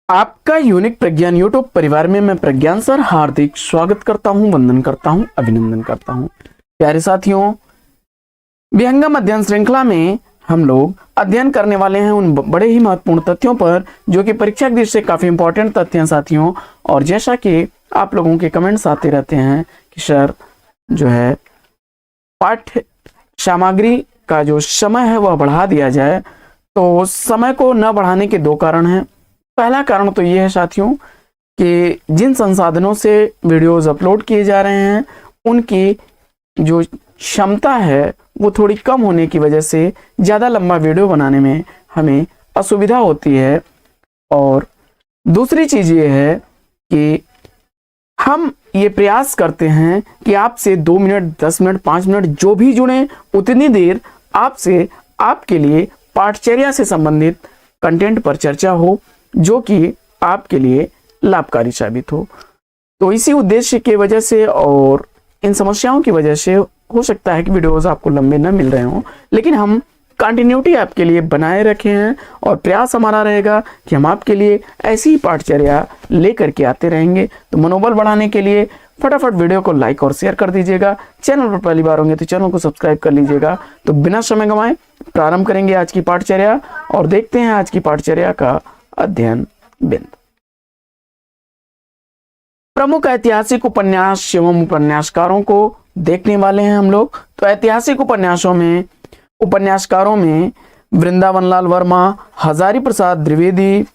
आपका यूनिक प्रज्ञान यूट्यूब परिवार में मैं प्रज्ञान सर हार्दिक स्वागत करता हूं, वंदन करता हूं, अभिनंदन करता हूं। प्यारे साथियों, विहंगम अध्ययन श्रृंखला में हम लोग अध्ययन करने वाले हैं उन बड़े ही महत्वपूर्ण तथ्यों पर जो कि परीक्षा के दृष्टि से काफी इंपॉर्टेंट तथ्य हैं साथियों। और जैसा कि आप लोगों के कमेंट्स आते रहते हैं कि सर जो है पाठ्य सामग्री का जो समय है वह बढ़ा दिया जाए, तो समय को न बढ़ाने के दो कारण हैं। पहला कारण तो ये है साथियों कि जिन संसाधनों से वीडियोस अपलोड किए जा रहे हैं उनकी जो क्षमता है वो थोड़ी कम होने की वजह से ज़्यादा लंबा वीडियो बनाने में हमें असुविधा होती है। और दूसरी चीज़ ये है कि हम ये प्रयास करते हैं कि आपसे 2 मिनट, 10 मिनट, 5 मिनट जो भी जुड़े उतनी देर आपसे आपके लिए पाठचर्या से संबंधित कंटेंट पर चर्चा हो जो कि आपके लिए लाभकारी साबित हो। तो इसी उद्देश्य की वजह से और इन समस्याओं की वजह से हो सकता है कि वीडियोस आपको लंबे न मिल रहे हों, लेकिन हम कंटिन्यूटी आपके लिए बनाए रखे हैं और प्रयास हमारा रहेगा कि हम आपके लिए ऐसी ही पाठचर्या लेकर के आते रहेंगे। तो मनोबल बढ़ाने के लिए फटाफट वीडियो को लाइक और शेयर कर दीजिएगा। चैनल पर पहली बार होंगे तो चैनल को सब्सक्राइब कर लीजिएगा। तो बिना समय गंवाए प्रारंभ करेंगे आज की पाठचर्या और देखते हैं आज की पाठचर्या का अध्ययन बिंदु। प्रमुख ऐतिहासिक उपन्यास एवं उपन्यासकारों को देखने वाले हैं हम लोग। तो ऐतिहासिक उपन्यासकारों में वृंदावन लाल वर्मा, हजारी प्रसाद द्विवेदी,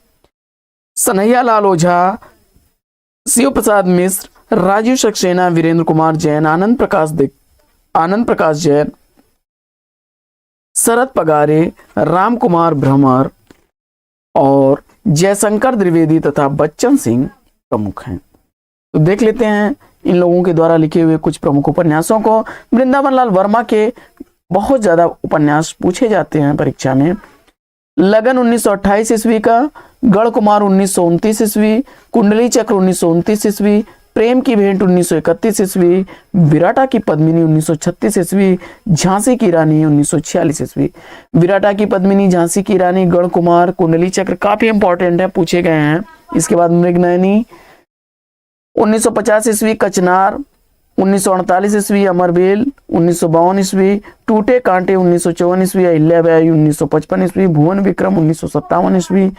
सनैया लाल ओझा, शिव प्रसाद मिश्र, राजीव सक्सेना, वीरेंद्र कुमार जैन, आनंद प्रकाश जैन, शरद पगारे, राम कुमार भ्रमर और जयशंकर द्विवेदी तथा बच्चन सिंह प्रमुख हैं। तो देख लेते हैं इन लोगों के द्वारा लिखे हुए कुछ प्रमुख उपन्यासों को। वृंदावन लाल वर्मा के बहुत ज्यादा उपन्यास पूछे जाते हैं परीक्षा में। लगन 1928 ईस्वी का, गढ़ कुमार 1929 ईस्वी, कुंडली चक्र 1929 ईस्वी, प्रेम की भेंट 1931 ईस्वी, विराटा की पद्मिनी 1936 ईस्वी, झांसी की रानी 1946 ईस्वी। विराटा की पद्मिनी, झांसी की रानी, गढ़ कुमार, कुंडली चक्र काफी इंपॉर्टेंट है, पूछे गए हैं। इसके बाद मृगनयनी 1950 ईस्वी, कचनार 1948 ईस्वी, अमरबेल 1952 ईस्वी, टूटे कांटे 1954 ईस्वी, अहिल्याबाई 1955 ईस्वी, भुवन विक्रम 1957 ईस्वी,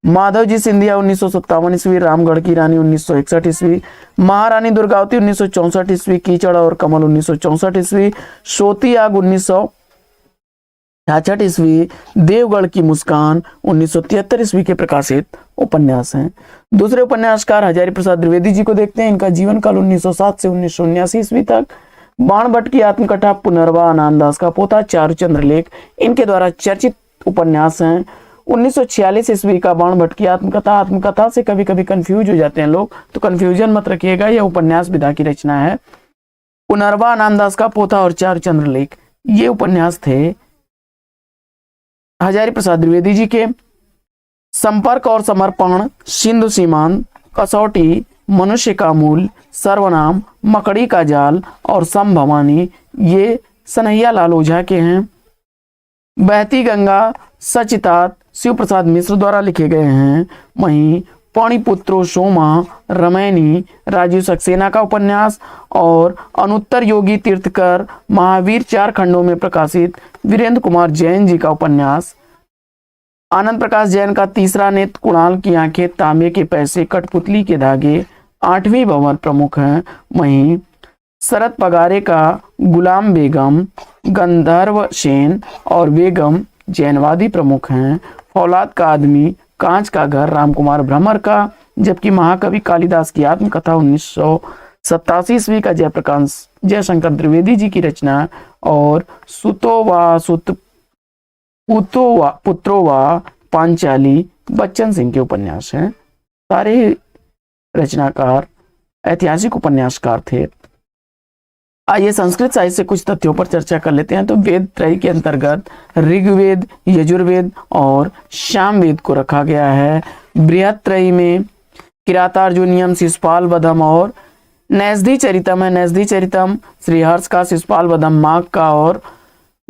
माधवजी सिंधिया 1957 ईस्वी, रामगढ़ की रानी 1961 ईस्वी, महारानी दुर्गावती 1964 ईस्वी, कीचड़ और कमल 1964 ईस्वी, सोती आग 1966 ईस्वी, देवगढ़ की मुस्कान 1973 ईस्वी के प्रकाशित उपन्यास हैं। दूसरे उपन्यासकार हजारी प्रसाद द्विवेदी जी को देखते हैं। इनका जीवन काल 1907 से 1979 ईस्वी तक। बाणभट्ट की आत्मकथा, पुनर्वा, आनंददास का पोता, चारुचंद्र लेख इनके द्वारा चर्चित उपन्यास हैं। 1946 ईस्वी का बाणभट्ट की आत्मकथा से कभी कभी कंफ्यूज हो जाते हैं लोग, तो कंफ्यूजन मत रखिएगा, यह उपन्यास विधा की रचना है। पुनर्वा, आनंददास का पोता और चारुचंद्र लेख ये उपन्यास थे हजारी प्रसाद द्विवेदी जी के। संपर्क और समर्पण, सिंधु सीमांत, कसौटी, मनुष्य का मूल, सर्वनाम, मकड़ी का जाल और संभवानी ये सनैया लाल ओझा के हैं। बहती गंगा, सचितात शिव प्रसाद मिश्र द्वारा लिखे गए हैं। वहीं पाणिपुत्रो सोमा, रमैनी राजीव सक्सेना का उपन्यास और अनुत्तर योगी तीर्थकर, महावीर 4 खंडों में प्रकाशित वीरेंद्र कुमार जैन जी का उपन्यास। आनंद प्रकाश जैन का तीसरा नेत्र, कुणाल की आंखें, तांबे के पैसे, कठपुतली के धागे, 8वीं भंवर प्रमुख हैं। वहीं शरद पगारे का गुलाम बेगम, गंधर्व सेन और बेगम जैनवादी प्रमुख हैं। फौलाद का आदमी, कांच का घर राम कुमार भ्रमर का, जबकि महाकवि कालिदास की आत्मकथा 1987 ईस्वी का जयशंकर द्विवेदी जी की रचना और पुत्रोवा पांचाली बच्चन सिंह के उपन्यास हैं। सारे रचनाकार ऐतिहासिक उपन्यासकार थे। आइए संस्कृत साहित्य से कुछ तथ्यों पर चर्चा कर लेते हैं। तो वेद त्रय के अंतर्गत ऋग्वेद, यजुर्वेद और सामवेद को रखा गया है। बृहत त्रय में किरातार्जुनीयम, शिशुपाल वधम और नैषधि चरितम है। नैषधि चरितम श्रीहर्ष का, शिशुपाल वधम माघ का और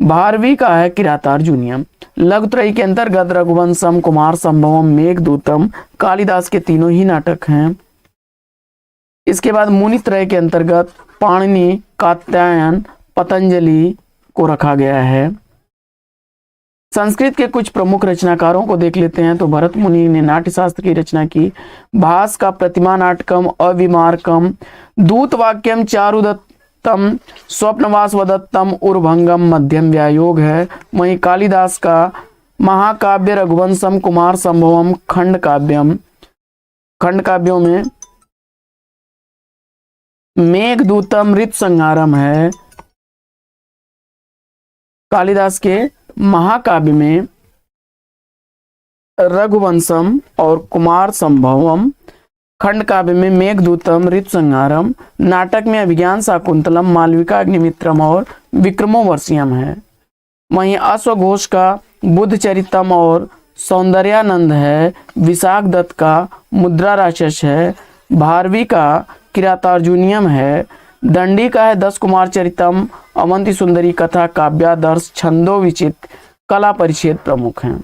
12वीं का है किरातार्जुनीयम। लघुत्रयी के अंतर्गत रघुवंशम, कुमार संभवम, मेघदूतम, कालिदास के तीनों ही नाटक हैं। इसके बाद मुनित्रय के अंतर्गत पाणिनि, कात्यायन, पतंजलि को रखा गया है। संस्कृत के कुछ प्रमुख रचनाकारों को देख लेते हैं। तो भरत मुनि ने नाट्यशास्त्र की रचना की। भास का प्रतिमा नाटकम, अविमार्कम, दूतवाक्यम, चारुदत्तम, स्वप्नवास वदत्तम, उर्भंगम मध्यम व्यायोग है। वहीं कालिदास का महाकाव्य रघुवंशम, कुमार संभवम, खंड काव्यम, खंड काव्यों में मेघदूतम, ऋतुसंहारम है। कालिदास के महाकाव्य में रघुवंशम और कुमार संभवम, खंड काव्य में मेघदूतम, ऋतुसंहारम, नाटक में अभिज्ञान शाकुंतलम, मालविका अग्निमित्रम और विक्रमोर्वशीयम है। वहीं अश्वघोष का बुद्ध चरितम और सौंदर्यानंद है। विशाख दत्त का मुद्रा राक्षस है। 12वीं का किरातार्जुनीयम है। दंडी का है 10 कुमार चरितम, अवंती सुंदरी कथा, काव्यादर्श, छंदो विचित्र, कला परिच्छेद प्रमुख हैं।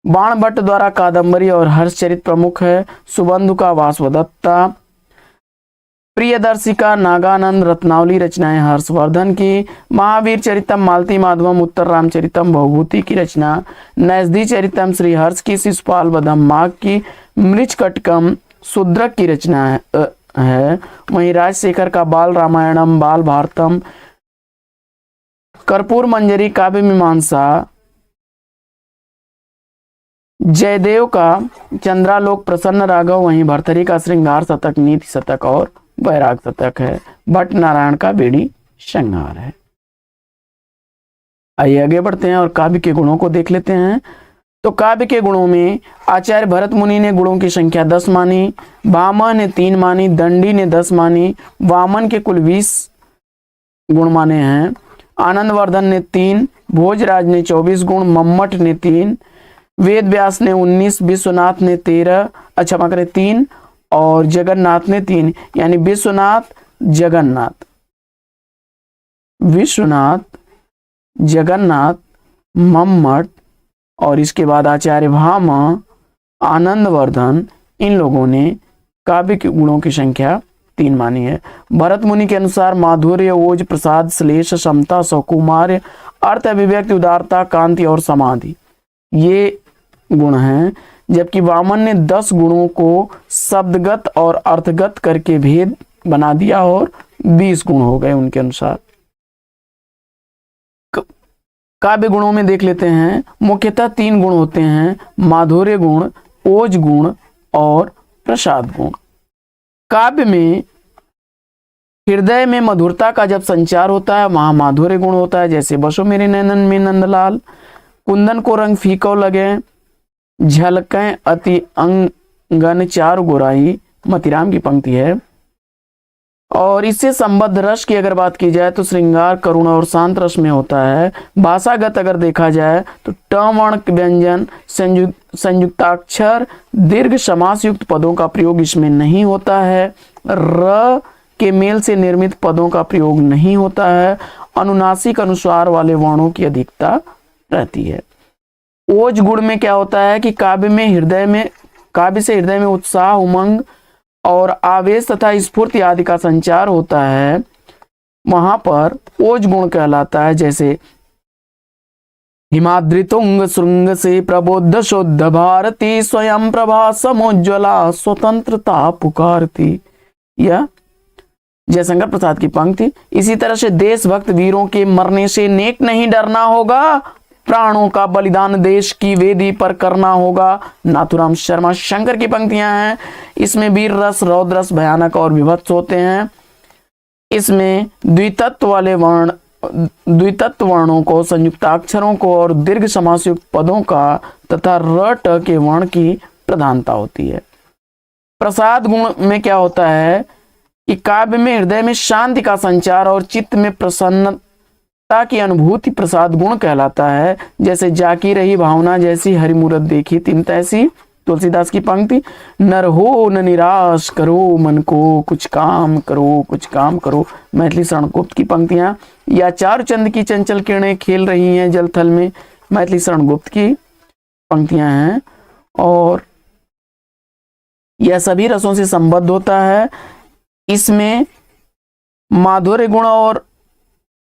बाण भट्ट द्वारा कादंबरी और हर्षचरित प्रमुख है। सुबंधु का वासवदत्ता, प्रियदर्शिका, नागानंद, रत्नावली रचनाएं हर्षवर्धन की। महावीर चरितम, मालती माधवम, उत्तर रामचरितम भवभूति की रचना। नैषधि चरितम श्रीहर्ष की, शिशुपाल बधम माघ की। मृच्छकटकम शूद्रक की रचना है। वहीं राजशेखर का बाल रामायणम, बाल भारतम, कर्पूर मंजरी काव्य मीमांसा। जयदेव का चंद्रालोक, प्रसन्न राघव। वहीं भर्तृहरि का श्रृंगार शतक, नीति शतक और वैराग शतक है। भट्ट नारायण का बेड़ी श्रृंगार है। आइए आगे बढ़ते हैं और काव्य के गुणों को देख लेते हैं। तो काव्य के गुणों में आचार्य भरत मुनि ने गुणों की संख्या 10 मानी, भामा ने 3 मानी, दंडी ने 10 मानी, वामन के कुल 20 गुण माने हैं, आनंदवर्धन ने 3, भोजराज ने 24 गुण, मम्मट ने 3, वेद व्यास ने 19, विश्वनाथ ने 13, अच्छा माकरे 3 और जगन्नाथ ने 3, यानी विश्वनाथ जगन्नाथ, मम्मट और इसके बाद आचार्य भामा, आनंदवर्धन, इन लोगों ने काव्य के गुणों की संख्या 3 मानी है। भरत मुनि के अनुसार माधुर्य, ओज, प्रसाद, श्लेष, समता, सौकुमार्य, अर्थ, अभिव्यक्ति, उदारता, कांति और समाधि ये गुण हैं। जबकि वामन ने 10 गुणों को शब्दगत और अर्थगत करके भेद बना दिया और 20 गुण हो गए उनके अनुसार। काव्य गुणों में देख लेते हैं। मुख्यतः 3 गुण होते हैं, माधुर्य गुण, ओज गुण और प्रसाद गुण। काव्य में हृदय में मधुरता का जब संचार होता है वहां माधुर्य गुण होता है। जैसे बसो मेरे नैनन में नंदलाल, कुंदन को रंग फीको लगे, झलकें अति अंगन चारु गोराई, मतीराम की पंक्ति है। और इससे संबद्ध रस की अगर बात की जाए तो श्रृंगार, करुण और शांत रस में होता है। भाषागत अगर देखा जाए तो ट वर्ण व्यंजन, संयुक्ताक्षर, दीर्घ समास युक्त पदों का प्रयोग इसमें नहीं होता है। र के मेल से निर्मित पदों का प्रयोग नहीं होता है। अनुनासिक अनुस्वार वाले वर्णों की अधिकता रहती है। ओज गुण में क्या होता है कि काव्य से हृदय में उत्साह, उमंग और आवेश तथा स्फूर्ति आदि का संचार होता है, वहां पर ओज गुण कहलाता है। जैसे हिमाद्रितुंग श्रृंग से प्रबुद्ध शुद्ध भारती, स्वयं प्रभा समोज्वला स्वतंत्रता पुकारती, यह जयशंकर प्रसाद की पंक्ति। इसी तरह से देशभक्त वीरों के मरने से नेक नहीं डरना होगा, प्राणों का बलिदान देश की वेदी पर करना होगा, नाथुराम शर्मा शंकर की पंक्तियां हैं। इसमें वीर रस, रौद्र रस भयानक और विभत्स होते हैं। इसमें द्वितत्व वर्णों को, संयुक्ताक्षरों को और दीर्घ समासयुक्त पदों का तथा र ट के वर्ण की प्रधानता होती है। प्रसाद गुण में क्या होता है कि काव्य में हृदय में शांति का संचार और चित्त में प्रसन्नता की अनुभूति प्रसाद गुण कहलाता है। जैसे जाकी रही भावना जैसी, हरिमूरत देखी तिन तैसी, तुलसीदास की पंक्ति, नर हो न निराश करो मन को, कुछ काम करो कुछ काम करो। मैथिली शरण गुप्त की पंक्तियां, या चार चंद की चंचल किरणें खेल रही हैं जल थल में, मैथिली शरण गुप्त की पंक्तियां हैं। और यह सभी रसों से संबद्ध होता है। इसमें माधुर्य गुण और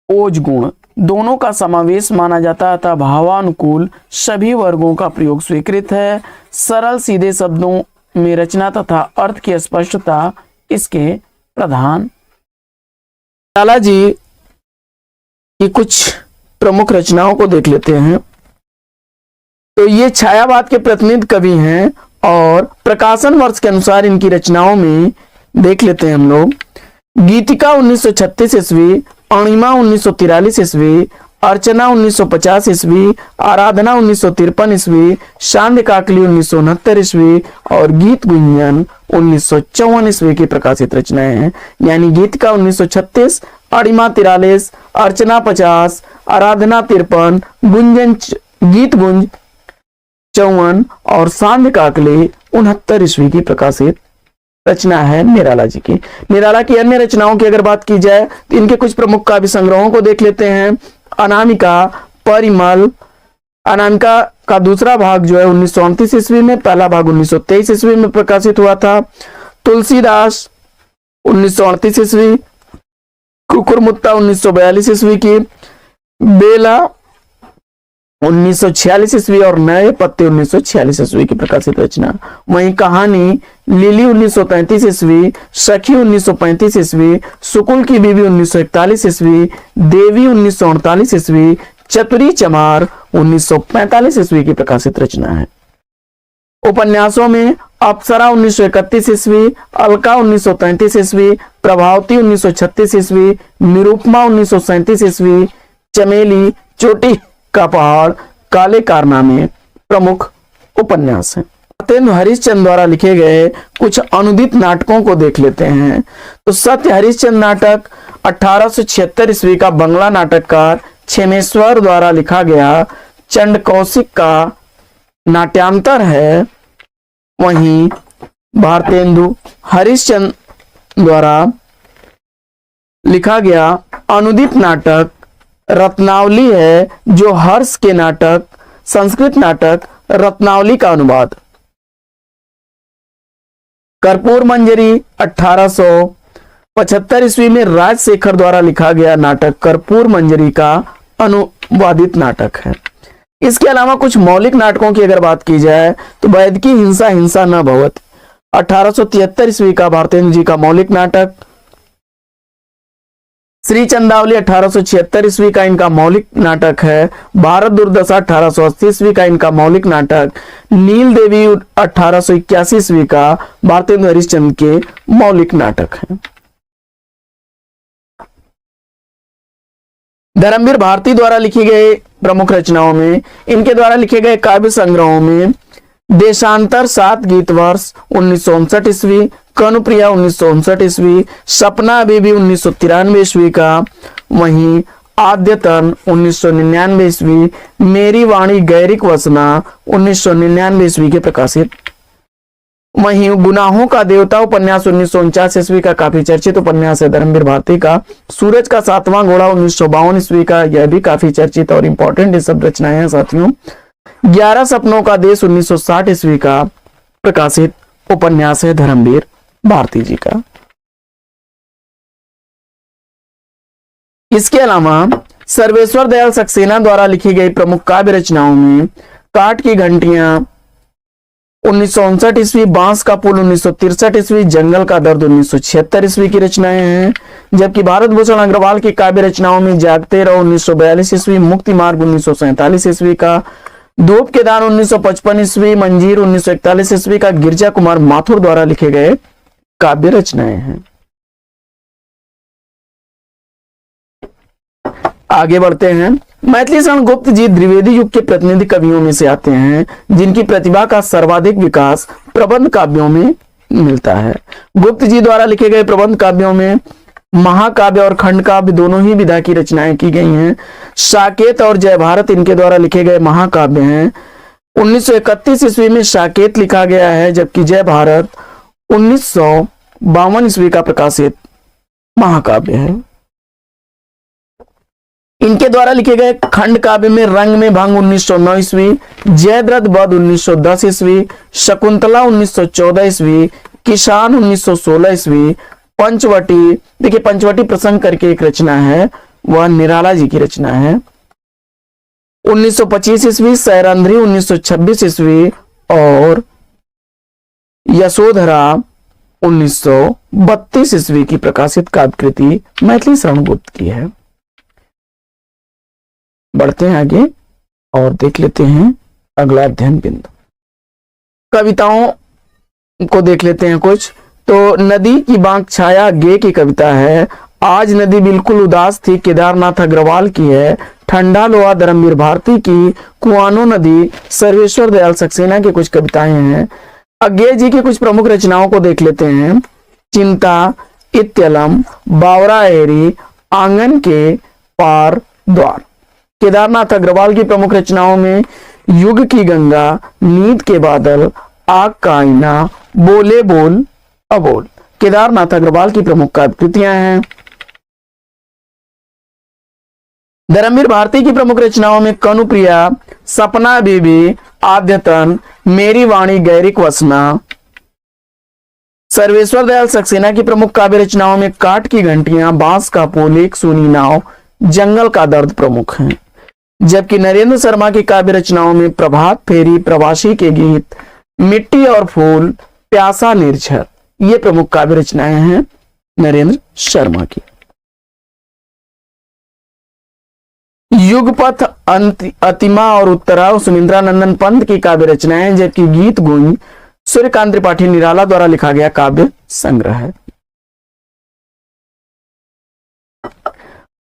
ओज गुण दोनों का समावेश माना जाता है, अतः भावानुकूल सभी वर्गों का प्रयोग स्वीकृत है। सरल सीधे शब्दों में रचना तथा अर्थ की स्पष्टता इसके प्रधान। निराला जी की कुछ प्रमुख रचनाओं को देख लेते हैं। तो ये छायावाद के प्रतिनिधि कवि हैं और प्रकाशन वर्ष के अनुसार इनकी रचनाओं में देख लेते हैं हम लोग। गीतिका 1936 ईस्वी, अणिमा 1943 ईस्वी, अर्चना 1950 ईस्वी, आराधना 1953 ईस्वी, सांध्य काकली 1969 ईस्वी और गीत गुंजन 1954 ईस्वी की प्रकाशित रचनाएं हैं। यानी गीतिका 1936, अणिमा 43, अर्चना 50, आराधना 53, गुंजन गीत गुंज 54 और सांध्य काकली 69 ईस्वी की प्रकाशित रचना है निराला जी की। निराला की अन्य रचनाओं की अगर बात की जाए तो इनके कुछ प्रमुख काव्य संग्रहों को देख लेते हैं। अनामिका, परिमल, अनामिका का दूसरा भाग जो है 1929 ईस्वी में, पहला भाग 1923 ईस्वी में प्रकाशित हुआ था। तुलसीदास 1938 ईस्वी, कुकुरमुत्ता 1942 ईस्वी की, बेला 1946 ईस्वी और नए पत्ते 1946 ईस्वी की प्रकाशित रचना। वहीं कहानी लिली 1933 ईस्वी, सखी 1935 ईस्वी, सुकुल की बीवी 1941 ईस्वी, देवी 1948 ईस्वी, चतुरी चमार 1945 ईस्वी की प्रकाशित रचना है। उपन्यासों में अप्सरा 1931 ईस्वी, अलका 1933 ईस्वी, प्रभावती 1936 ईस्वी, निरूपमा 1937 ईस्वी, चमेली, चोटी का पहाड़, काले कारनामे प्रमुख उपन्यास हैं। सत्येंद्र हरिश्चंद्र द्वारा लिखे गए कुछ अनुदित नाटकों को देख लेते हैं। तो सत्य हरिश्चंद्र नाटक 1876 ईस्वी का बंगला नाटककार क्षेमेश्वर द्वारा लिखा गया चंड कौशिक का नाट्यांतर है। वहीं भारतेंदु हरिश्चंद्र द्वारा लिखा गया अनुदित नाटक रत्नावली है, जो हर्ष के नाटक संस्कृत नाटक रत्नावली का अनुवाद। कर्पूर मंजरी 1875 ईस्वी में राजशेखर द्वारा लिखा गया नाटक कर्पूर मंजरी का अनुवादित नाटक है। इसके अलावा कुछ मौलिक नाटकों की अगर बात की जाए तो वैदिकी हिंसा हिंसा न भवत 1873 ईस्वी का भारतेंदु जी का मौलिक नाटक, श्री चंदावली 1876 ईस्वी का इनका मौलिक नाटक है, भारत दुर्दशा 1880 ईस्वी का इनका मौलिक नाटक, नील देवी 1881 ईस्वी का भारतेंदु हरिश्चंद्र के मौलिक नाटक है। धर्मवीर भारती द्वारा लिखी गए प्रमुख रचनाओं में इनके द्वारा लिखे गए काव्य संग्रहों में देशांतर 7 गीत वर्ष 1959 ईस्वी, कनुप्रिया 1959 ईस्वी, सपना बीबी 1993 ईस्वी का, वहीं आद्यतन 1999 ईस्वी, मेरी वाणी गैरिक वसना 1999 ईस्वी के प्रकाशित। वहीं गुनाहों का देवता उपन्यास 1949 ईस्वी का काफी चर्चित उपन्यास है धर्मवीर भारती का। सूरज का 7वां घोड़ा 1952 ईस्वी का, यह भी काफी चर्चित और इंपॉर्टेंट ये सब रचनाएं हैं साथियों। 11 सपनों का देश 1960 ईस्वी का प्रकाशित उपन्यास है धर्मवीर भारती जी का। इसके अलावा सर्वेश्वर दयाल सक्सेना द्वारा लिखी गई प्रमुख काव्य रचनाओं में काठ की घंटियां 1959 ईस्वी, बांस का पुल 1963 ईस्वी, जंगल का दर्द 1976 ईस्वी की रचनाएं हैं। जबकि भारत भूषण अग्रवाल की काव्य रचनाओं में जागते रहो 1942 ईस्वी, मुक्ति मार्ग 1947 ईस्वी का, धूप के दान 1955 ईस्वी, मंजीर 1941 ईस्वी का गिरजा कुमार माथुर द्वारा लिखे गए काव्य रचनाएं हैं। आगे बढ़ते हैं। मैथिली शरण गुप्त जी द्विवेदी युग के प्रतिनिधि कवियों में से आते हैं जिनकी प्रतिभा का सर्वाधिक विकास प्रबंध काव्यों में मिलता है। गुप्त जी द्वारा लिखे गए प्रबंध काव्यों में महाकाव्य और खंड काव्य दोनों ही विधा की रचनाएं की गई हैं। साकेत और जय भारत इनके द्वारा लिखे गए महाकाव्य हैं। 1931 ईस्वी में साकेत लिखा गया है, जबकि जय भारत 1952 ईस्वी का प्रकाशित महाकाव्य है। इनके द्वारा लिखे गए खंड काव्य में रंग में भंग 1909 ईस्वी, जयद्रथ वध 1910 ईस्वी, शकुंतला 1914 ईस्वी, किसान 1916 ईस्वी, पंचवटी, देखिए पंचवटी प्रसंग करके एक रचना है, वह निराला जी की रचना है, 1925 ईस्वी, सैरंध्री 1926 ईस्वी और यशोधरा 1932 ईस्वी की प्रकाशित काव्य कृति मैथिली शरण गुप्त की है। बढ़ते हैं आगे और देख लेते हैं अगला अध्ययन बिंदु। कविताओं को देख लेते हैं कुछ। तो नदी की बांक छाया गे की कविता है। आज नदी बिल्कुल उदास थी, केदारनाथ अग्रवाल की है। ठंडा लोहा धर्मवीर भारती की। कुआनो नदी सर्वेश्वर दयाल सक्सेना की कुछ कविताएं हैं। अज्ञे जी की कुछ प्रमुख रचनाओं को देख लेते हैं। चिंता, इत्यलम, बावरा एरी, आंगन के पार द्वार। केदारनाथ अग्रवाल की प्रमुख रचनाओं में युग की गंगा, नींद के बादल, आग का आईना, बोले बोल अबोल केदारनाथ अग्रवाल की प्रमुख काव्य कृतियां हैं। धर्मवीर भारती की प्रमुख रचनाओं में कनुप्रिया, सपना बीबी, आद्यतन, मेरी वाणी, गैरिक वसना। सर्वेश्वर दयाल सक्सेना की प्रमुख काव्य रचनाओं में काठ की घंटियां, बांस का पुल, एक सूनी नाव, जंगल का दर्द प्रमुख हैं। जबकि नरेंद्र शर्मा की काव्य रचनाओं में प्रभात फेरी, प्रवासी के गीत, मिट्टी और फूल, प्यासा निर्झर, ये प्रमुख काव्य रचनाएं हैं नरेंद्र शर्मा की। युगपथ, अतिमा और उत्तरा सुमिंद्रानंदन पंत की काव्य रचनाएं, जबकि गीत गुंज सूर्यकांत त्रिपाठी निराला द्वारा लिखा गया काव्य संग्रह है।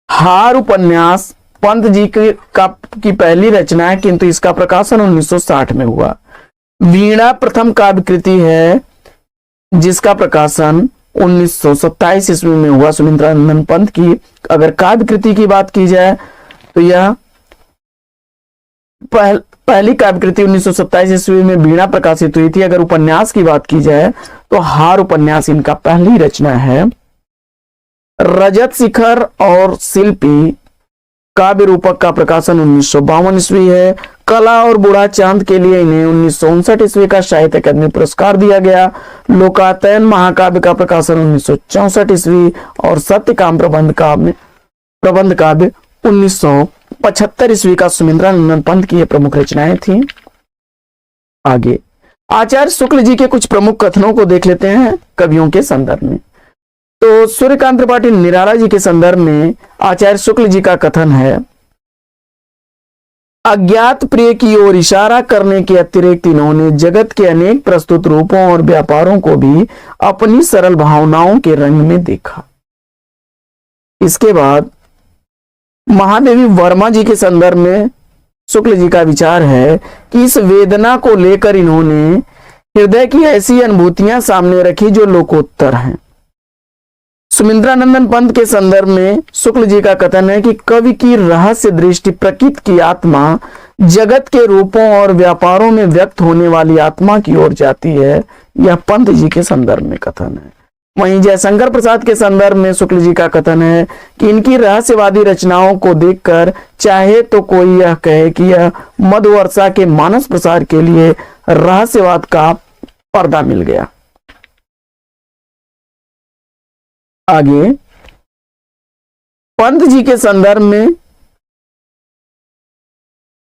हार उपन्यास पंत जी की पहली रचना है, किंतु इसका प्रकाशन 1960 में हुआ। वीणा प्रथम काव्य कृति है, जिसका प्रकाशन 1927 ईस्वी में हुआ सुमिंद्रानंदन पंत की। अगर काव्य कृति की बात की जाए तो यह पहली काव्य कृति 1927 ईस्वी में वीणा प्रकाशित हुई थी। अगर उपन्यास की बात की जाए तो हार उपन्यास इनका पहली रचना है। रजत शिखर और शिल्पी काव्य रूपक का प्रकाशन 1952 ईस्वी है। कला और बूढ़ा चांद के लिए इन्हें 1959 ईस्वी का साहित्य अकादमी पुरस्कार दिया गया। लोकायतन महाकाव्य का प्रकाशन 1964 ईस्वी और सत्यकाम प्रबंध काव्य 1975 ईस्वी का सुमिंद्रानंदन पंत की ये प्रमुख रचनाएं थी। आगे आचार्य शुक्ल जी के कुछ प्रमुख कथनों को देख लेते हैं कवियों के संदर्भ में। तो सूर्यकांत त्रिपाठी निराला जी के संदर्भ में आचार्य शुक्ल जी का कथन है, अज्ञात प्रिय की ओर इशारा करने के अतिरिक्त इन्होंने जगत के अनेक प्रस्तुत रूपों और व्यापारों को भी अपनी सरल भावनाओं के रंग में देखा। इसके बाद महादेवी वर्मा जी के संदर्भ में शुक्ल जी का विचार है कि इस वेदना को लेकर इन्होंने हृदय की ऐसी अनुभूतियां सामने रखी जो लोकोत्तर हैं। सुमिंद्रानंदन पंत के संदर्भ में शुक्ल जी का कथन है कि कवि की रहस्य दृष्टि प्रकृति की आत्मा जगत के रूपों और व्यापारों में व्यक्त होने वाली आत्मा की ओर जाती है। यह पंत जी के संदर्भ में कथन है। वहीं जयशंकर प्रसाद के संदर्भ में शुक्ल जी का कथन है कि इनकी रहस्यवादी रचनाओं को देखकर चाहे तो कोई यह कहे कि यह मधुवर्षा के मानस प्रसार के लिए रहस्यवाद का पर्दा मिल गया। आगे पंत जी के संदर्भ में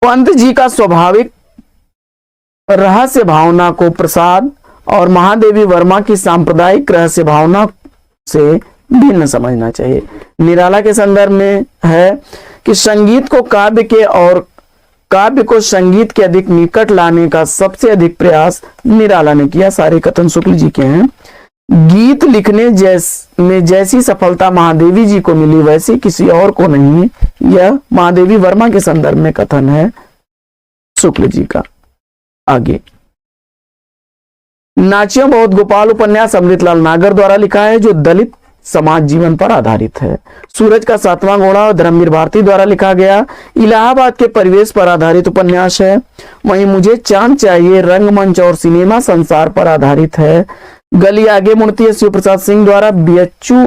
पंत जी का स्वाभाविक रहस्य भावना को प्रसाद और महादेवी वर्मा की सांप्रदायिक रहस्य भावना से भिन्न समझना चाहिए। निराला के संदर्भ में है कि संगीत को काव्य के और काव्य को संगीत के अधिक निकट लाने का सबसे अधिक प्रयास निराला ने किया। सारे कथन शुक्ल जी के हैं। गीत लिखने में जैसी सफलता महादेवी जी को मिली वैसी किसी और को नहीं, यह महादेवी वर्मा के संदर्भ में कथन है शुक्ल जी का। आगे नाचियों बहुत गोपाल उपन्यास अमृतलाल नागर द्वारा लिखा है, जो दलित समाज जीवन पर आधारित है। सूरज का सातवां घोड़ा धर्मवीर भारती द्वारा लिखा गया इलाहाबाद के परिवेश पर आधारित उपन्यास है। वहीं मुझे चांद चाहिए रंगमंच और सिनेमा संसार पर आधारित है। गली आगे मुड़ती है शिव प्रसाद सिंह द्वारा बीएचयू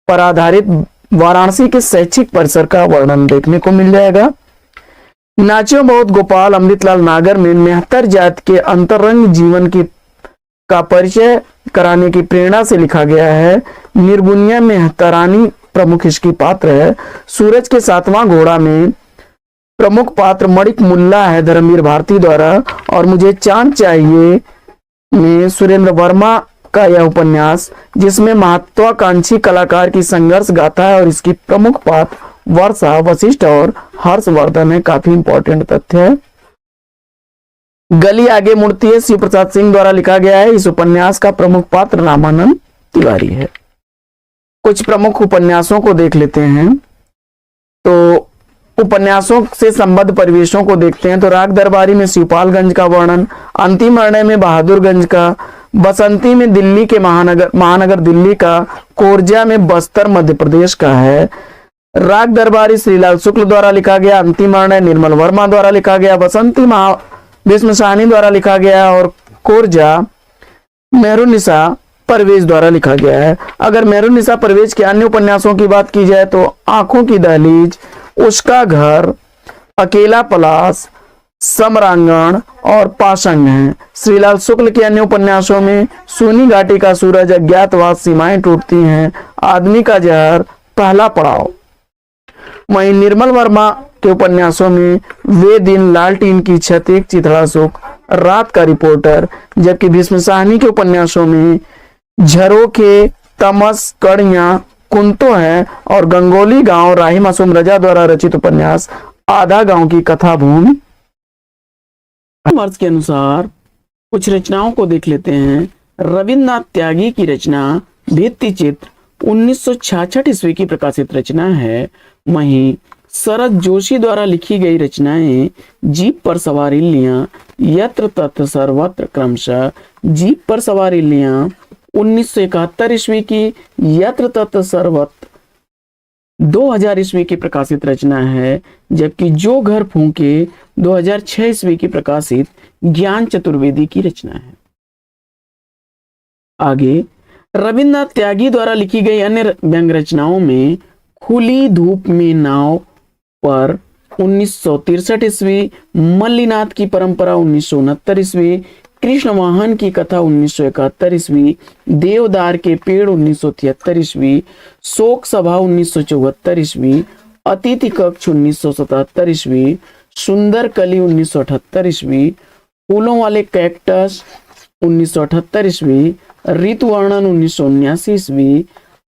पर आधारित वाराणसी के शैक्षिक परिसर का वर्णन देखने को मिल जाएगा। नाचियो बहुत गोपाल अमृतलाल नागर में 73 जाति के अंतरंग जीवन की का परिचय कराने की प्रेरणा से लिखा गया है। निर्गुनिया में तरानी प्रमुख इसकी पात्र है। सूरज के सातवां घोड़ा में प्रमुख पात्र मणिक मुल्ला है धर्मवीर भारती द्वारा। और मुझे चांद चाहिए में सुरेंद्र वर्मा का यह उपन्यास जिसमें महत्वाकांक्षी कलाकार की संघर्ष गाथा है और इसकी प्रमुख पात्र वर्षा वशिष्ठ और हर्षवर्धन है। काफी इंपॉर्टेंट तथ्य है। गली आगे मुड़ती है शिव प्रसाद सिंह द्वारा लिखा गया है। इस उपन्यास का प्रमुख पात्र रामानंद तिवारी है। कुछ प्रमुख उपन्यासों को देख लेते हैं। तो उपन्यासों से संबद्ध परिवेशों को देखते हैं। तो राग दरबारी में शिवपालगंज का वर्णन, अंतिम निर्णय में बहादुरगंज का, बसंती में दिल्ली के महानगर दिल्ली का, कोरजा में बस्तर मध्य प्रदेश का है। राग दरबारी श्रीलाल शुक्ल द्वारा लिखा गया, अंतिम निर्णय निर्मल वर्मा द्वारा लिखा गया, बसंती भीष्म साहनी द्वारा लिखा गया और कोरजा मेहरुन्निसा परवेज द्वारा लिखा गया है। अगर मेहरुन्निसा परवेज के अन्य उपन्यासों की बात की जाए तो आंखों की दहलीज, उसका घर, अकेला पलाश, समरांगण और पाशंग हैं। श्रीलाल शुक्ल के अन्य उपन्यासों में सूनी घाटी का सूरज, अज्ञातवास, सीमाएं टूटती हैं, आदमी का जहर, पहला पड़ाव। वहीं निर्मल वर्मा के उपन्यासों में वे दिन, लालटीन की छत, एक चिथड़ा सुख, रात का रिपोर्टर। जबकि भीष्म साहनी के उपन्यासों में झरोखे, तमस, कड़ियां, कुंतो है और गंगोली गांव राही मासूम रजा द्वारा रचित उपन्यास आधा गांव की कथा भूमि। वर्ष के अनुसार कुछ रचनाओं को देख लेते हैं। रविन्द्रनाथ त्यागी की रचना भित्ति चित्र 1966 ईस्वी की प्रकाशित रचना है। वहीं शरद जोशी द्वारा लिखी गई रचनाएं जीप पर सवार इल्लियां, यत्र तत्र सर्वत्र क्रमशः, जीप पर सवार इल्लियां 1971 ईस्वी की, यत्र तत्र सर्वत्र 2000 ईस्वी की प्रकाशित रचना है। जबकि जो घर फूंके 2006 ईस्वी की प्रकाशित ज्ञान चतुर्वेदी की रचना है। आगे रविन्द्रनाथ त्यागी द्वारा लिखी गई अन्य व्यंग रचनाओं में खुली धूप में नाव पर 1963 ईस्वी, मल्लीनाथ की परंपरा 1969 ईस्वी, कृष्ण वाहन की कथा 1971 ईस्वी, देवदार के पेड़ 1973 ईस्वी, शोक सभा 1974 ईस्वी, अतिथि कक्ष 1977 ईस्वी, सुंदर कली 1978 ईस्वी, फूलों वाले कैक्टस 1978 ईस्वी, ऋतु वर्णन 1979 ईस्वी,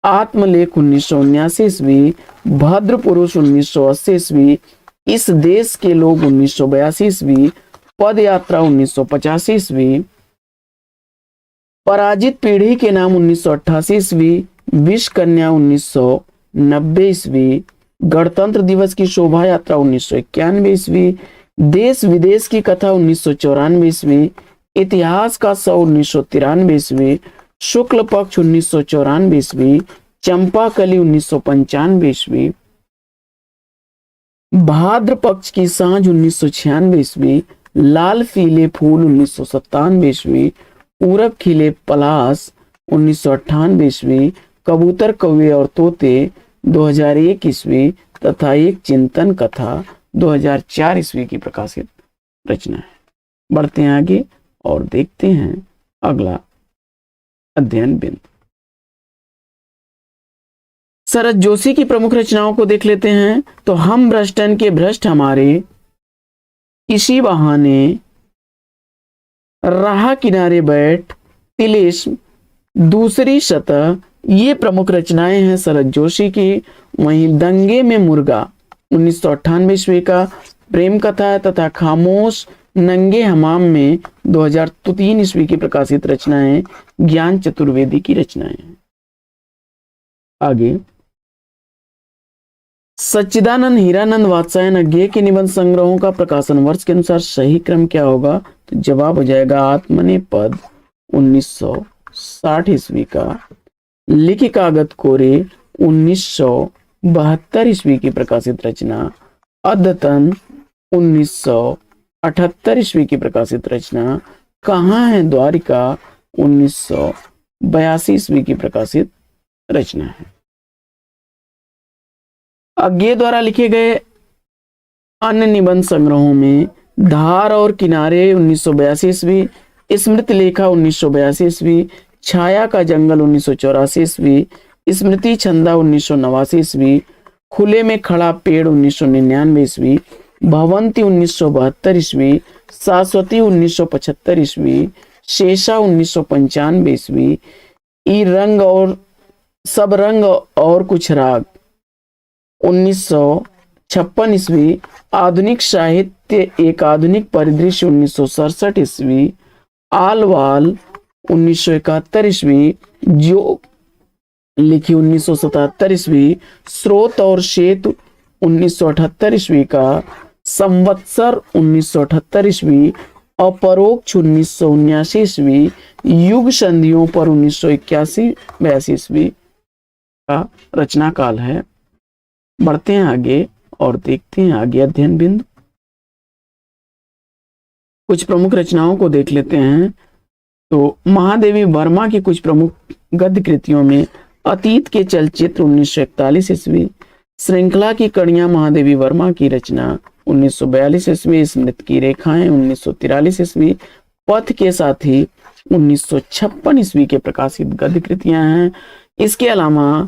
आत्मलेख 1979 ईस्वी, भद्र पुरुष 1980 ईस्वी, इस देश के लोग 1982 ईस्वी, पद यात्रा 1985 ईस्वी, पराजित पीढ़ी के नाम 1988 ईस्वी, विष कन्या 1990 ईस्वी, गणतंत्र दिवस की शोभा यात्रा 1991 ईस्वी, देश विदेश की कथा 1994 ईस्वी, इतिहास का 100 1993 ईस्वी, शुक्ल पक्ष 1994 ईस्वी, चंपा कली 1995 ईस्वी, भाद्र पक्ष की सांझ 1996 ईस्वी, लाल पीले फूल 1997 ईस्वी, पूरब खिले पलाश 1998 ईस्वी, कबूतर कौवे और तोते 2001 ईस्वी तथा एक चिंतन कथा 2004 ईस्वी की प्रकाशित रचना है। बढ़ते हैं आगे और देखते हैं अगला अध्ययन बिंदु। शरद जोशी की प्रमुख रचनाओं को देख लेते हैं। तो हम भ्रष्टन के भ्रष्ट हमारे, इसी बहाने, राह किनारे बैठ, तिलिस्म, दूसरी सतह, ये प्रमुख रचनाएं हैं शरद जोशी की। वहीं दंगे में मुर्गा 1998 ईस्वी का प्रेम कथा है तथा खामोश नंगे हमाम में 2003 ईस्वी की प्रकाशित रचनाएं ज्ञान चतुर्वेदी की रचनाएं हैं। आगे सच्चिदानंद हीरानंद वात्स्यायन अज्ञेय के निबंध संग्रहों का प्रकाशन वर्ष के अनुसार सही क्रम क्या होगा? तो जवाब हो जाएगा आत्मनेपद 1960 ईस्वी का, लिखी कागत कोरे 1972 ईस्वी की प्रकाशित रचना। अद्यतन 1978 ईस्वी की प्रकाशित रचना। कहाँ है द्वारिका 1982 ईस्वी की प्रकाशित रचना है। अज्ञे द्वारा लिखे गए अन्य निबंध संग्रहों में धार और किनारे 1982 ईस्वी, स्मृति लेखा 1982 ईस्वी, छाया का जंगल 1984 ईस्वी, स्मृति छंदा 1989 ईस्वी, खुले में खड़ा पेड़ 1999 ईस्वी, भवंती 1972 ईस्वी, शाश्वती 1975 ईस्वी, शेषा 1995 ईस्वी, ई रंग और सब रंग और कुछ राग 1956 ईस्वी, आधुनिक साहित्य एक आधुनिक परिदृश्य 1967 ईस्वी, आलवाल 1971 ईस्वी, जो लिखी 1977 ईस्वी, स्रोत और सेतु 1978 ईस्वी का, संवत्सर 1978 ईस्वी, अपरोक्ष 1979 ईस्वी, युग संधियों पर 1981-82 ईस्वी का रचना काल है। बढ़ते हैं आगे और देखते हैं आगे अध्ययन बिंदु। कुछ प्रमुख रचनाओं को देख लेते हैं। तो महादेवी वर्मा की कुछ प्रमुख गद्य कृतियों में अतीत के चलचित्र 1941 ईस्वी, श्रृंखला की कड़ियां महादेवी वर्मा की रचना 1942 ईस्वी, स्मृति की रेखाएं 1943 ईस्वी, पथ के साथी 1956 ईस्वी के प्रकाशित गद्य कृतियां हैं। इसके अलावा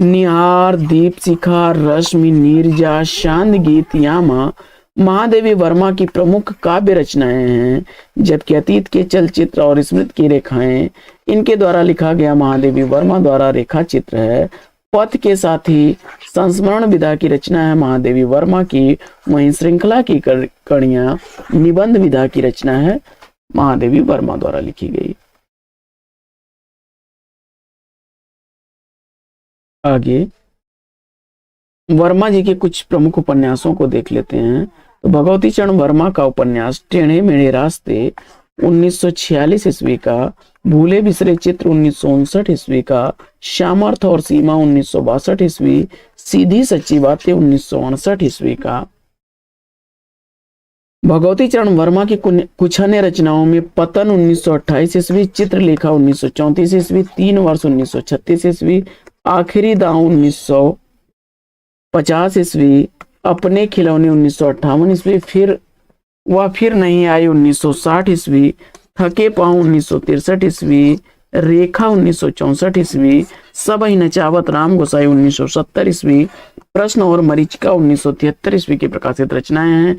निहार, दीपशिखा, रश्मि, नीरजा, शांत गीत, यामा महादेवी वर्मा की प्रमुख काव्य रचनाएं हैं, जबकि अतीत के चलचित्र और स्मृति की रेखाएं इनके द्वारा लिखा गया महादेवी वर्मा द्वारा रेखा चित्र है। पथ के साथ ही संस्मरण विधा की रचना है महादेवी वर्मा की, वहीं श्रृंखला की कड़ियां निबंध विधा की रचना है महादेवी वर्मा द्वारा लिखी गई। आगे वर्मा जी के कुछ प्रमुख उपन्यासों को देख लेते हैं। तो भगवती चरण वर्मा का उपन्यास टेढ़े मेढ़े रास्ते 1946 ईस्वी का, भूले बिसरे चित्र 1959 ईस्वी का, सामर्थ और सीमा 1962 ईस्वी, सीधी सच्ची बातें 1959 ईस्वी का। भगवती चरण वर्मा की कुछ अन्य रचनाओं में पतन 1928 ईस्वी, चित्रलेखा 1934 ईस्वी, 3 वर्ष 1936 ईस्वी, आखिरी दांव 1950 ईस्वी, अपने खिलौने 1958 ईस्वी, फिर नहीं आई 1960 ईस्वी, थके पांव 1963 ईस्वी, रेखा 1964 ईस्वी, सब ही नचावत राम गोसाई 1970 ईस्वी, प्रश्न और मरीचिका 1973 ईस्वी की प्रकाशित रचनाएं हैं,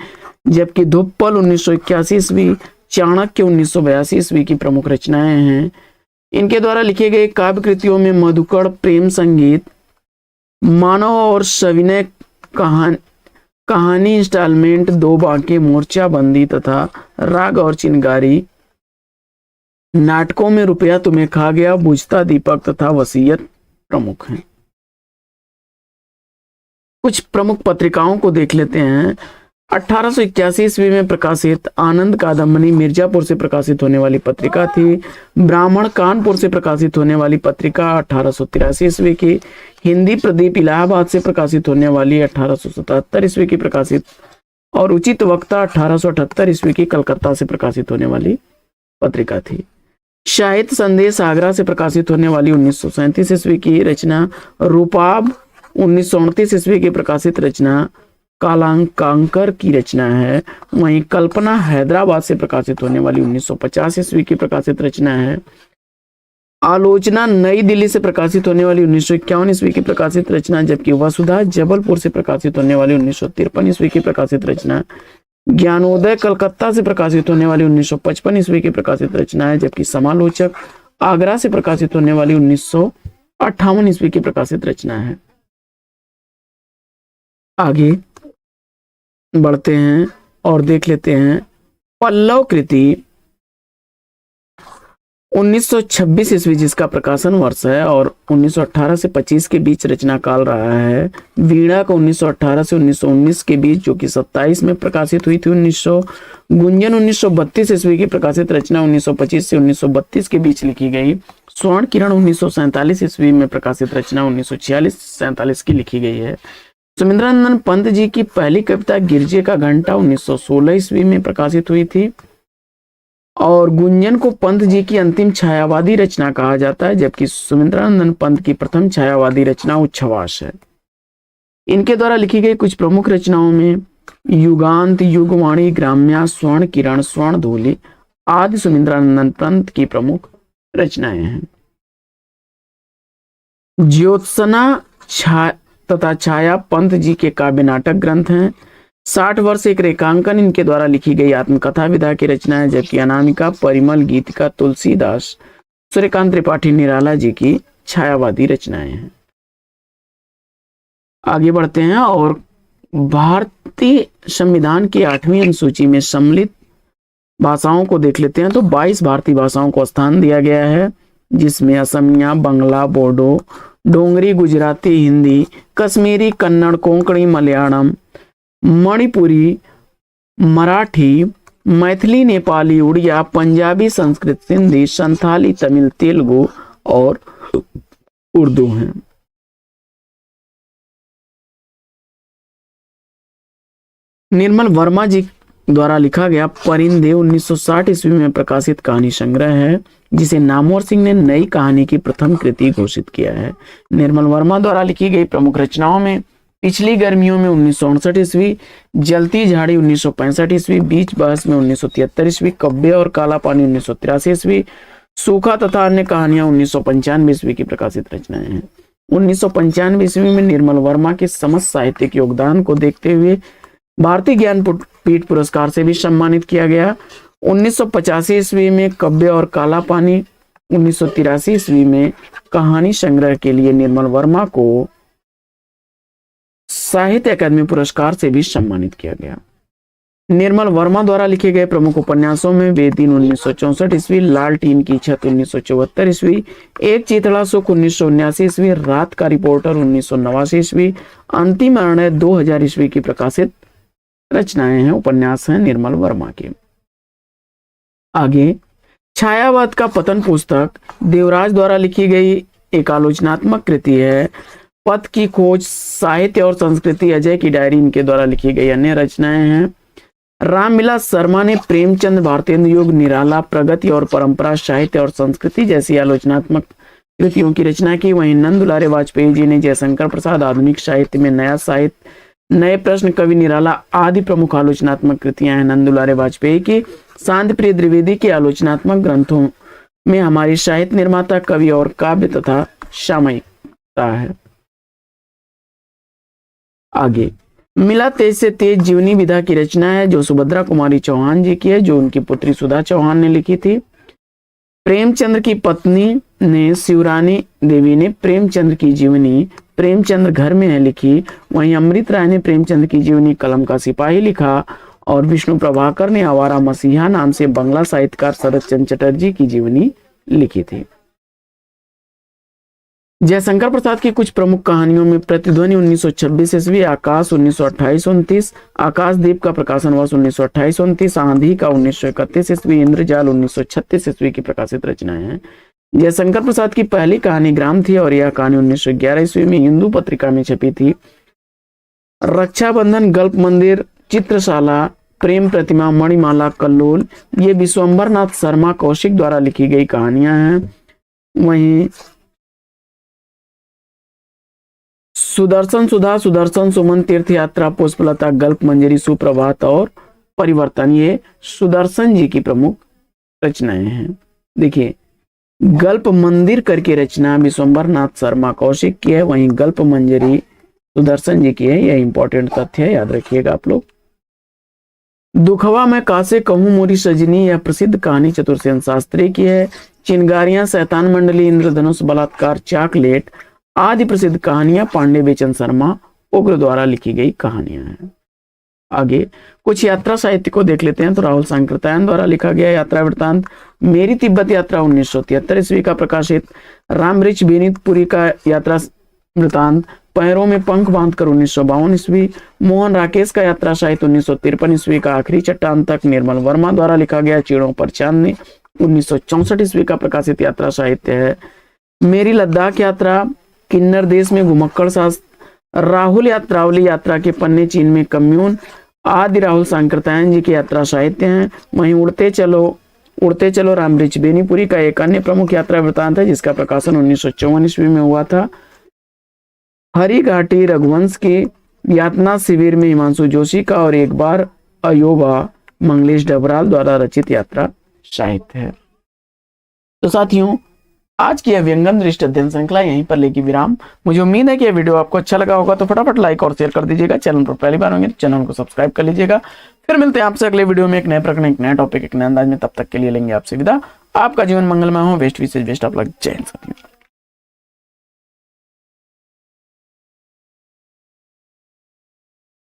जबकि धुप्पल 1981 ईस्वी, चाणक्य 1982 ईस्वी की प्रमुख रचनाएं हैं। इनके द्वारा लिखे गए काव्य कृतियों में मधुकर, प्रेम संगीत, मानव और सविनय कहानी इंस्टॉलमेंट, दो बांके, मोर्चा बंदी तथा राग और चिनगारी, नाटकों में रुपया तुम्हें खा गया, बुझता दीपक तथा वसीयत प्रमुख हैं। कुछ प्रमुख पत्रिकाओं को देख लेते हैं। 1881 ईस्वी में प्रकाशित आनंद कादम्बनी मिर्जापुर से प्रकाशित होने वाली पत्रिका थी। ब्राह्मण कानपुर से प्रकाशित होने वाली पत्रिका 1883 ईस्वी की। हिंदी प्रदीप इलाहाबाद से प्रकाशित होने वाली 1877 ईस्वी की प्रकाशित, और उचित वक्ता 1878 ईस्वी की कलकत्ता से प्रकाशित होने वाली पत्रिका थी। साहित्य संदेश आगरा से प्रकाशित होने वाली 1937 ईस्वी की रचना। रूपाब 1929 ईस्वी की प्रकाशित रचना कालांकांकर की रचना है। वहीं कल्पना हैदराबाद से प्रकाशित होने वाली 1950 ईस्वी की प्रकाशित रचना है। आलोचना नई दिल्ली से प्रकाशित होने वाली 1951 ईस्वी की प्रकाशित रचना, जबकि वसुधा जबलपुर से प्रकाशित होने वाली 1953 ईस्वी की प्रकाशित रचना। ज्ञानोदय कलकत्ता से प्रकाशित होने वाली 1955 ईस्वी की प्रकाशित रचना है, जबकि समालोचक आगरा से प्रकाशित होने वाली 1958 ईस्वी की प्रकाशित रचना है। आगे बढ़ते हैं और देख लेते हैं पल्लव कृति 1926 ईस्वी जिसका प्रकाशन वर्ष है और 1918 से 25 के बीच रचना काल रहा है। वीणा को 1918 से 1919 के बीच जो कि 27 में प्रकाशित हुई थी। गुंजन 1932 ईस्वी की प्रकाशित रचना 1925 से 1932 के बीच लिखी गई। स्वर्ण किरण 1947 ईस्वी में प्रकाशित रचना 1946-47 की लिखी गई है। सुमिंद्रानंद पंत जी की पहली कविता गिरजे का घंटा 1916 ईस्वी में प्रकाशित हुई थी और गुंजन को पंत जी की अंतिम छायावादी रचना कहा जाता है, जबकि सुमिंद्रानंद पंत की प्रथम छायावादी रचना उच्छ्वास है। इनके द्वारा लिखी गई कुछ प्रमुख रचनाओं में युगांत, युगवाणी, ग्राम्या, स्वर्ण किरण, स्वर्ण धूलि आदि सुमिंद्रानंद पंत की प्रमुख रचनाएं हैं। ज्योत्सना तथा छाया पंत जी के काव्य नाटक ग्रंथ हैं। 60 वर्ष एक रेखांकन इनके द्वारा लिखी गई आत्मकथा विधा की रचना है, जबकि अनामिका, परिमल, गीतिका, तुलसीदास, सूर्यकांत त्रिपाठी, निराला जी की छायावादी रचनाएं हैं। आगे बढ़ते हैं और भारतीय संविधान की 8वीं अनुसूची में सम्मिलित भाषाओं को देख लेते हैं। तो 22 भारतीय भाषाओं को स्थान दिया गया है, जिसमें असमिया, बंगला, बोडो, डोंगरी, गुजराती, हिंदी, कश्मीरी, कन्नड़, कोंकणी, मलयालम, मणिपुरी, मराठी, मैथिली, नेपाली, उड़िया, पंजाबी, संस्कृत, सिंधी, संथाली, तमिल, तेलुगु और उर्दू हैं। निर्मल वर्मा जी द्वारा लिखा गया परिंदे 1960 ईस्वी में प्रकाशित कहानी संग्रह है, जिसे नामवर सिंह ने नई कहानी की प्रथम कृति घोषित किया है। निर्मल वर्मा द्वारा लिखी गई प्रमुख रचनाओं में पिछली गर्मियों में 1968 ईस्वी, जलती झाड़ी 1965 ईस्वी, बीच बहस में 1973 ईस्वी, कब्बे और काला पानी 1983 ईस्वी, सूखा तथा अन्य कहानियां 1995 ईस्वी की प्रकाशित रचनाएं हैं। 1995 ईस्वी में निर्मल वर्मा के समस्त साहित्यिक योगदान को देखते हुए भारतीय ज्ञानपीठ पुरस्कार से भी सम्मानित किया गया। 1985 ईस्वी में कब्बे और काला पानी, 1983 ईस्वी में कहानी संग्रह के लिए निर्मल वर्मा को साहित्य अकादमी पुरस्कार से भी सम्मानित किया गया। निर्मल वर्मा द्वारा लिखे गए प्रमुख उपन्यासों में वेदीन 1964 ईस्वी, लालटीन की छत 1974 ईस्वी, एक चिथड़ा सुख 1979 ईस्वी, रात का रिपोर्टर 1989 ईस्वी, अंतिम निर्णय 2000 ईस्वी की प्रकाशित रचनाएं हैं, उपन्यास हैं निर्मल वर्मा के। आगे छायावाद का पतन पुस्तक देवराज द्वारा लिखी गई एक आलोचनात्मक कृति है। पथ की खोज, साहित्य और संस्कृति, अजय की डायरी इनके द्वारा लिखी गई अन्य रचनाएं हैं। रामविलास शर्मा ने प्रेमचंद, भारतेंदु युग, निराला, प्रगति और परंपरा, साहित्य और संस्कृति जैसी आलोचनात्मक कृतियों की रचना की। वहीं नंद दुलारे वाजपेयी जी ने जयशंकर प्रसाद, आधुनिक साहित्य में नया साहित्य, नए प्रश्न, कवि निराला आदि प्रमुख आलोचनात्मक कृतियां हैं नंद दुलारे वाजपेयी की। शांति प्रिय द्विवेदी के आलोचनात्मक ग्रंथों में हमारी साहित्य निर्माता, कवि और काव्य तथा सामयिकता है। आगे मिला तेज से तेज जीवनी विधा की रचना है, जो सुभद्रा कुमारी चौहान जी की है, जो उनकी पुत्री सुधा चौहान ने लिखी थी। प्रेमचंद्र की पत्नी ने शिवरानी देवी ने प्रेमचंद्र की जीवनी प्रेमचंद्र घर में है लिखी। वहीं अमृत राय ने प्रेमचंद्र की जीवनी कलम का सिपाही लिखा और विष्णु प्रभाकर ने आवारा मसीहा नाम से बंगला साहित्यकार शरद चंद्र चटर्जी की जीवनी लिखी थी। जयशंकर प्रसाद की कुछ प्रमुख कहानियों में प्रतिध्वनि 1926 ईस्वी, आकाश 1928-29, आकाशदीप का प्रकाशन वर्ष 1928-29, आंधी का 1931 ईस्वी, इंद्रजाल 1936 ईस्वी की प्रकाशित रचनाएं हैं। जयशंकर प्रसाद की पहली कहानी ग्राम थी और यह कहानी 1911 ईस्वी में हिंदू पत्रिका में छपी थी। रक्षाबंधन, गल्प मंदिर, चित्रशाला, प्रेम प्रतिमा, मणिमाला, कल्लोल ये विश्वंभर नाथ शर्मा कौशिक द्वारा लिखी गई कहानियां हैं। वहीं सुदर्शन सुधा, सुदर्शन सुमन, तीर्थ यात्रा, पुष्पलता, गल्प मंजरी, सुप्रभात और परिवर्तन ये सुदर्शन जी की प्रमुख रचनाएं हैं। देखिए गल्प मंदिर करके रचना विश्वंभर नाथ शर्मा कौशिक की है, वहीं गल्प मंजरी सुदर्शन जी की है। यह इंपॉर्टेंट तथ्य है, याद रखिएगा आप लोग। दुखवा मैं कासे कहूं मोरी सजनी यह प्रसिद्ध कहानी चतुर्सेन शास्त्री की है। चिंगारियां, शैतान मंडली, इंद्रधनुष, बलात्कार, चाकलेट आदि प्रसिद्ध कहानियां पांडे बेचन शर्मा उग्र द्वारा लिखी गई कहानियां हैं। आगे कुछ यात्रा साहित्य को देख लेते हैं। तो राहुल सांकृत्यायन द्वारा लिखा गया यात्रा वृत्तांत, मेरी तिब्बत यात्रा 1973 ईस्वी का प्रकाशित। रामरिच बेनीतपुरी का यात्रा वृत्तांत, पैरों में पंख बांधकर 1952 ईस्वी। मोहन राकेश का यात्रा साहित्य 1953 ईस्वी का आखिरी चट्टान तक। निर्मल वर्मा द्वारा लिखा गया चीड़ों पर चांदनी 1964 ईस्वी का प्रकाशित यात्रा साहित्य है। मेरी लद्दाख यात्रा, किन्नर देश में घुमक्कड़ शास्त्र, राहुल यात्रावली यात्रा के पन्ने, चीन में कम्यून आदि राहुल सांकृत्यायन जी की यात्रा साहित्य हैं। वहीं उड़ते चलो रामवृक्ष बेनीपुरी का एक अन्य प्रमुख यात्रा वृत्तांत है जिसका प्रकाशन 1954 ईस्वी में हुआ था। हरी घाटी रघुवंश की यातना शिविर में हिमांशु जोशी का और एक बार अयोबा मंगलेश डबराल द्वारा रचित यात्रा साहित्य है। तो साथियों, आज की यह व्यंग्यम दृष्टि अध्ययन श्रृंखला यहीं पर लेगी विराम। मुझे उम्मीद है कि यह वीडियो आपको अच्छा लगा होगा, तो फटाफट लाइक और शेयर कर दीजिएगा। चैनल पर पहली बार होंगे तो चैनल को सब्सक्राइब कर लीजिएगा। फिर मिलते हैं आपसे अगले वीडियो में एक नए प्रकरण, एक नया टॉपिक, एक नए अंदाज में। तब तक के लिए लेंगे आपसे विदा। आपका जीवन मंगलमय हो। बेस्ट विशेष बेस्ट ऑफ लक। जय हिंद साथियों।